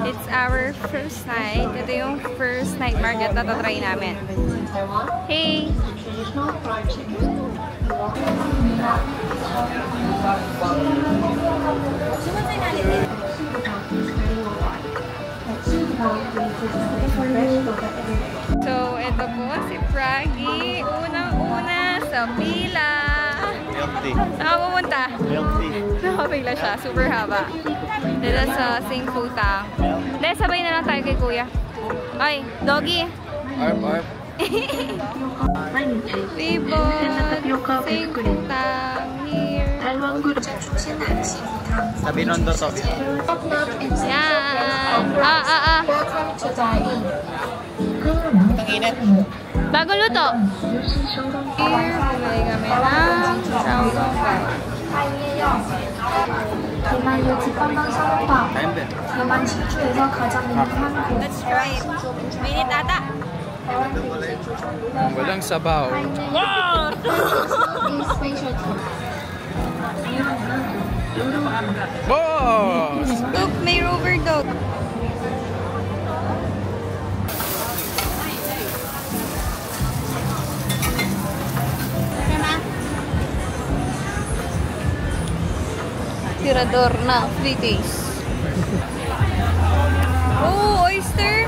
It's our first night. Ito yung first night market na tatry namin. Hey! So, ito po si Froggy. Unang-una sa pila. Milk tea. Saan ka pumunta? Milk tea. Nakapigla siya. Super haba. Dito sa Sing Futang. Hindi, sabay na lang tayo kay Kuya. Ay, doggy. Arp, arp. Ribot. Sing Futang. Here. Sa Binondo to. Yan. Ang init. Bago luto. Here, bumili kami ng Xiaolongbao. Let's try it. Mainit ata. Walang sabaw. Wow! Boss! Look, may rover dog. Tirador ng 3 days. Oh, oyster!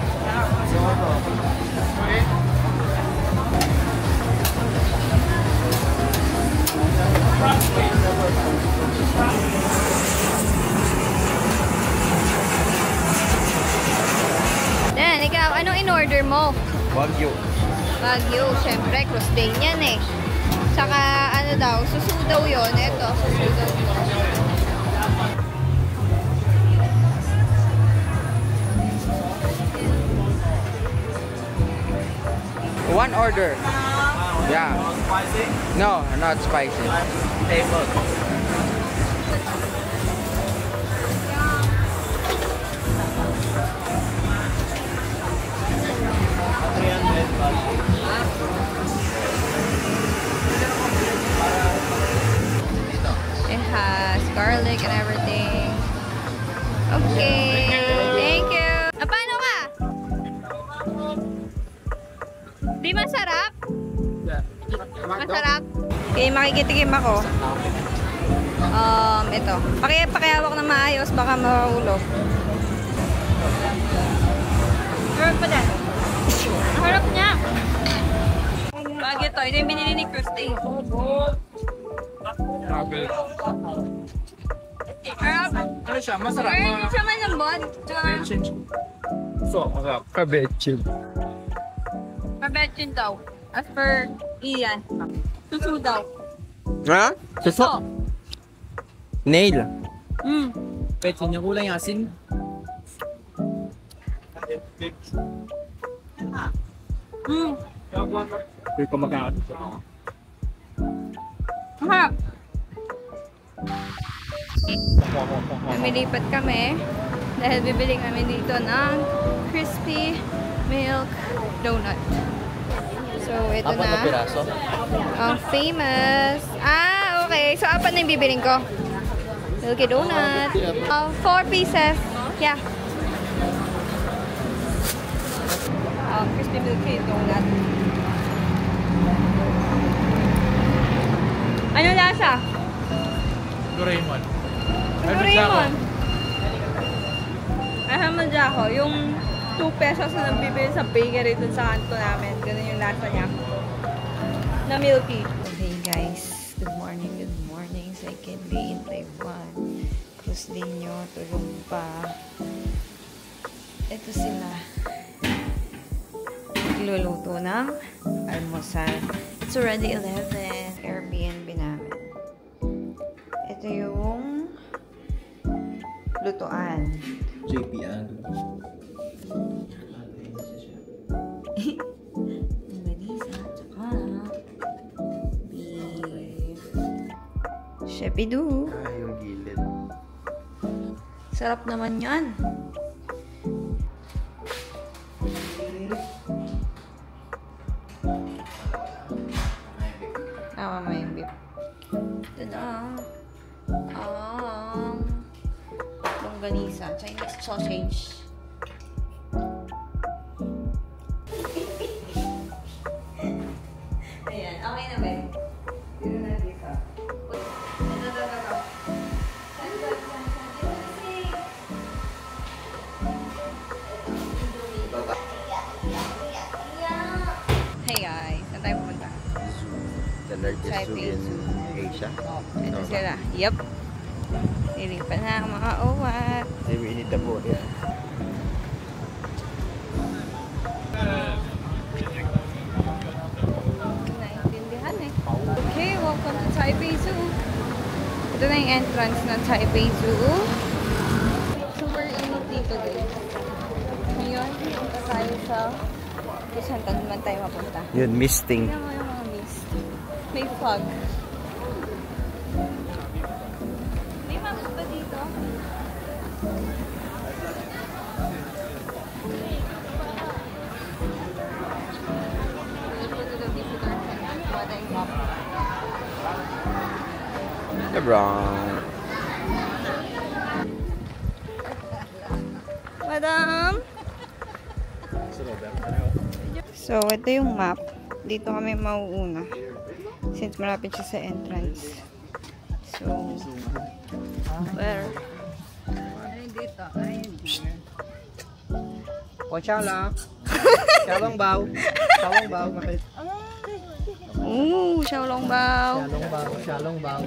Yan, ikaw, anong in-order mo? Wagyu. Wagyu, syempre, cross day yan eh. Tsaka, ano daw, susu daw yun. Ito, susu daw yun. One order. Yeah. Spicy? No, not spicy. Table. It has garlic and everything. Okay. Thank you. Ah, paano ka? Di masarap? Masarap? Okay, makikitikim ako. Ito. Pakihawak na maayos, baka mahulog. Harap pa dyan. Harap niya. Bagay ito. Ito yung binili ni Christy. Harap. Ano siya? Masarap. Pero hindi siya malambot. So, masarap. Kabetchin. Pabetchin daw. As per Ian. Susu daw. Ha? Suso. Nail. Betchin niya kulang yung asin. Hindi ko magkakaroon. Harap. Lumilipat kami dahil bibili kami dito ng crispy milk donut. So, ito na. piraso? Ang famous. Ah, okay. So, apat na yung bibiling ko. Milky donut. 4 pieces. Yeah. Crispy milky donut. Ano lasa? Doraemon. Doraemon. Ahamadyako. Yung 2 pesos na nabibili sa bakery dun sa kanto namin. Ganun yung lasa niya. Na milky. Okay guys. Good morning, good morning. Second day in Taiwan. Cruz Dino, tulog pa. Ito sila. Nagluluto ng almusal. It's already 11. Airbnb namin. Ito yung lutuan. JPN. Manisa, tsaka beef. Shepidu. Yung gilid. Sarap naman yan. Tama mo yung beef. Ito na ang longganisa, Chinese sausage. Ayan, okay na ba? Dito na dito. Ito. Hey guys, saan tayo pupunta? The largest zoo Taipei in Zoo. Asia. Ito sila. Yup. Nilipan na ang mga uwat. They really the boat, yeah. Naintindihan eh. Okay, welcome to Taipei Zoo. Ito na yung entrance ng Taipei Zoo. Super init dito guys. Ngayon, punta tayo sa kung saan naman tayo mapunta. Yun, misting. Tignan mo yung mga mist. May fog. May mouse ba dito? Lebron. Madam! So, ito yung map. Dito kami mauuna. Since malapit siya sa entrance. So, where? Ay, dito. Ay, O, Chala. Chalong bao. Chalong bao. ooh, Xiaolong Bao. Chalong bao. Chalong bao.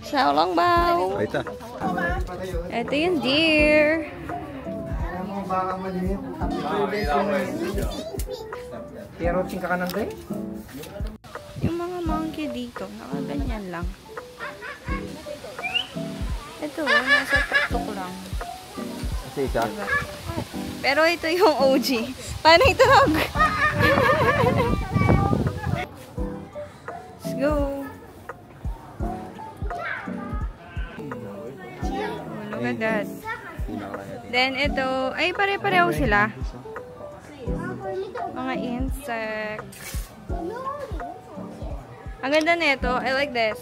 Xiaolong Bao. Oh, ito. Ito yung deer. Pero tingka ka nang day? Yung mga monkey dito, nakaganyan lang. Ito, nasa tuktok lang. Kasi isa. Diba? Pero ito yung OG. Paano itunog? Let's go. Oh, look at that. Then ito, ay pare-pareho sila. Mga insects. Ang ganda nito. I like this.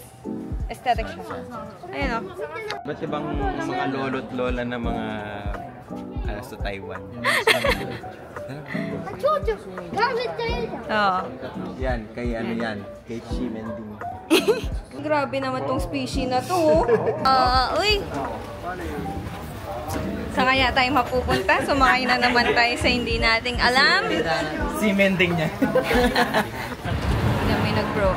Aesthetic siya. Ayun o. Ba't ibang mga lolo't lola na mga sa Taiwan? Oo. Yan, kay ano yan? Kay Xi Mending. Grabe naman tong species na to. Uy! Saan kaya tayo mapupunta? Sumakay na naman tayo sa hindi nating alam. Si Mending niya. Hindi may nag-bro.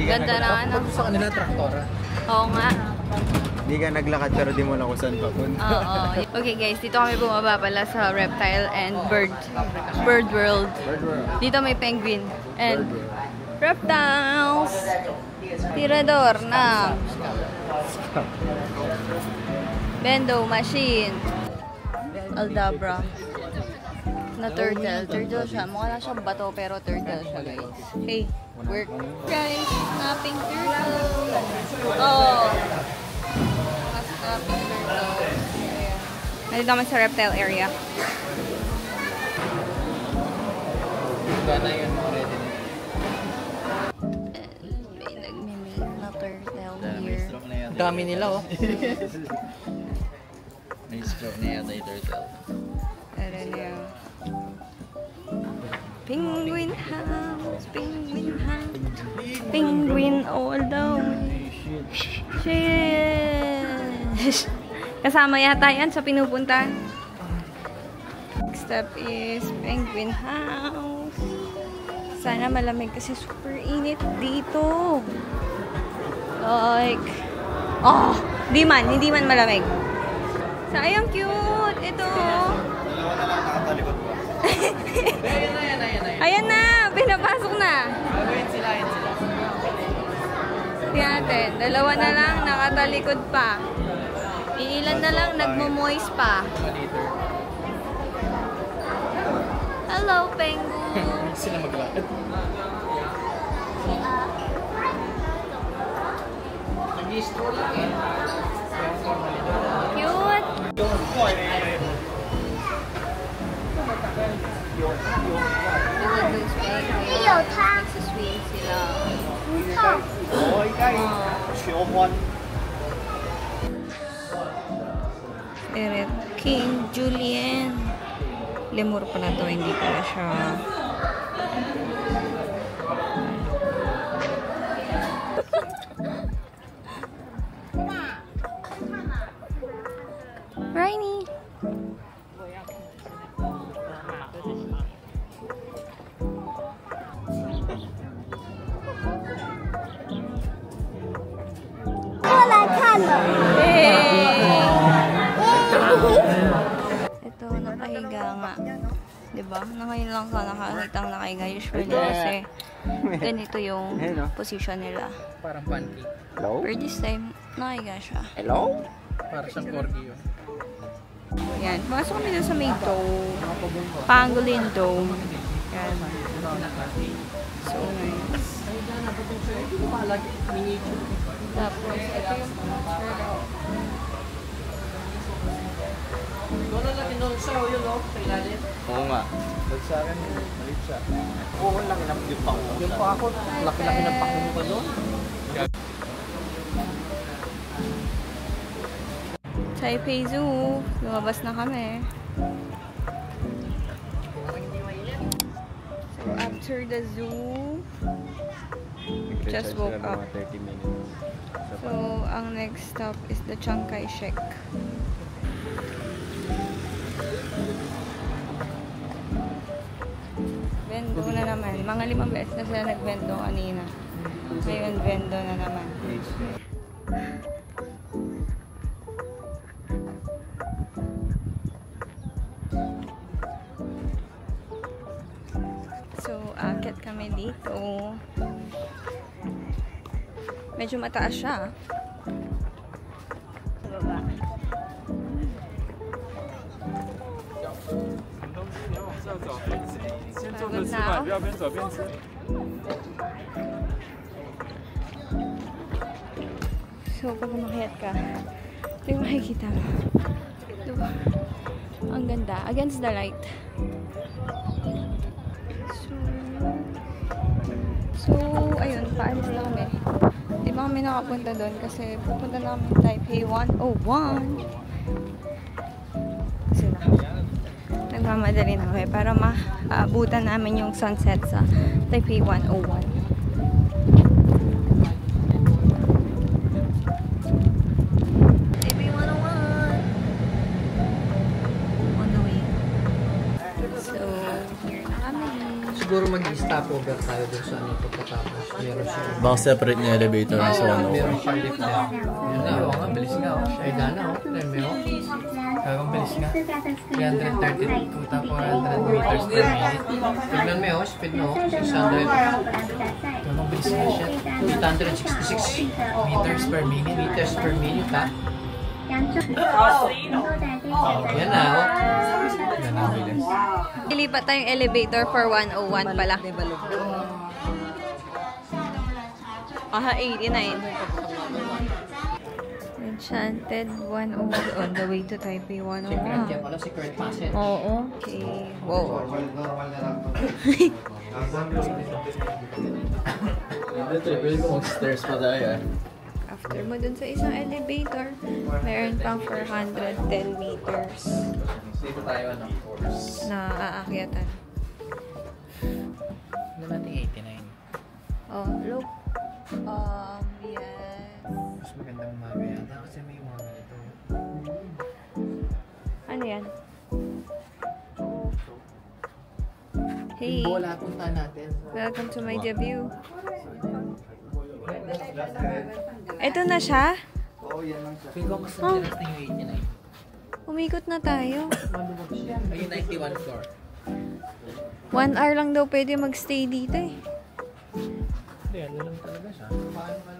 Ganda na ano. Sa kanila, traktora. Oo nga. Hindi ka naglakad pero di mo na kung saan papunta. Oo. Okay guys, dito kami bumaba pala sa reptile and bird world. Dito may penguin and reptiles. Tirador na bendo machine. Aldabra na turtle. Turtle siya. Mukha lang siyang bato pero turtle siya guys. Hey, work. Guys, snapping turtle. Oh. Snapping turtle. Ayan. Nandito naman sa reptile area. Gana yun. Ready na. May nagme-make na turtle here. Dami nila, oh. May stroke na yata yung turtle. Ano niya? Penguin house, penguin house, penguin all the way. Shit! Kasama yata yan sa pinupunta. Next step is penguin house. Sana malamig kasi super init dito. Like, oh, hindi man malamig. Sayang cute! Ito! Ayan na! Pinapasok na! Ayun sila. Tingnan natin. Dalawa na lang, nakatalikod pa. Iilan na lang, nagmo-moist pa. Hello, penguin! Sila maglakad. Nag-i-stroll lang eh. Cute! Look at those penguins. Nagsiswim sila. Eret King Julien. Lemur pala to, hindi pala siya. Rainy. Ito, nakahiga nga. Diba? Ngayon lang ka nakakitang nakahiga. Usually kasi ganito yung position nila. Parang pancake. Hello? Pero this time, nakahiga siya. Hello? Para siyang corgi yun. Yan. Pumasok kami dun sa may dome. Pangolin dome. Yan. So nice. Tapos, ito yung picture. Oo nga. Ba't sa akin, malit siya. Oo, laki na yung pang mo. Yung pa ako, laki-laki ng pako mo pa doon. Taipei Zoo. Lumabas na kami. So, after the zoo, just woke up. 30 minutes. So, ang next stop is the Chiang Kai-shek. Bendo na naman. Mga 5 beses na sila nagbendo kanina. Ngayon, bendo na naman. So, akit kami dito. Medyo mataas siya. Sa baba. Pagod na ako. So, pag umakyat ka, ito yung makikita mo. Diba? Ang ganda. Against the light. So, ayun. Paalis na kami. Di ba kami nakapunta doon kasi pupunta namin Taipei 101. Kasi nagmamadali na kami para maabutan namin yung sunset sa Taipei 101. Taipei 101! On the way. So, here na kami. Siguro mag-stop over tayo doon sa ano pagkatapos. Meron siya. Baka separate niya elevator na sa Meron siya lift there. Yun na, oo nga, bilis nga. Ay, gana, oh. Dami, oh. Kagang bilis nga. 332 tapos 400 meters per minute. Tignan mo, oh, speed mo, 600. Kagang bilis nga siya. 866 meters per minute, ha? Yan na, oh. Yan na, bilis. Ilipat tayong elevator for 101 pala. Aha, 89. Enchanted 101 on the way to Taipei 101. Secret pala, secret passage. Oo. Okay. Wow. Pwede ko mag-stairs pa tayo eh. After mo dun sa isang elevator, meron pang 410 meters Dito tayo, ano, course. na aakyatan. Ano natin 89? Oh, look. Yes. Mas magandang umaga yata kasi may mga ganito. Ano yan? Hey, Bola, punta natin. welcome to my debut. Ito na siya? Feel ko mas interesting yung 89. Umikot na tayo. Ay, yung 91 floor. 1 hour lang daw pwede magstay dito eh. Hindi, ano lang talaga siya. Paano lang?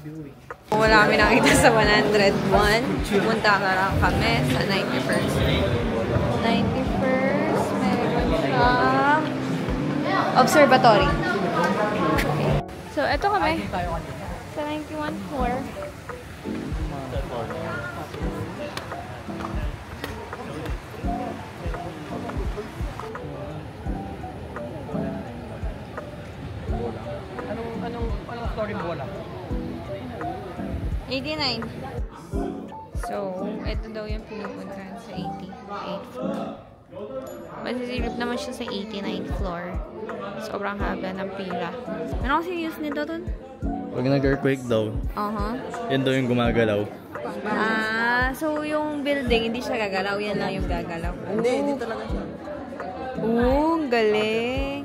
Viewing. Wala kami nakita sa 101. Pumunta na lang kami sa 91st. 91st, meron siyang observatory. Okay. So, eto kami. Sa 91 floor. Anong story bola? 89. So, ito daw yung pinupuntahan sa 88th floor. Masisilip naman siya sa 89th floor. Sobrang haba ng pila. Ano kasi use nito dun? Pag nag-earthquake daw, yan daw yung gumagalaw. So yung building, hindi siya gagalaw. Yan lang yung gagalaw. Hindi talaga siya. Ang galing.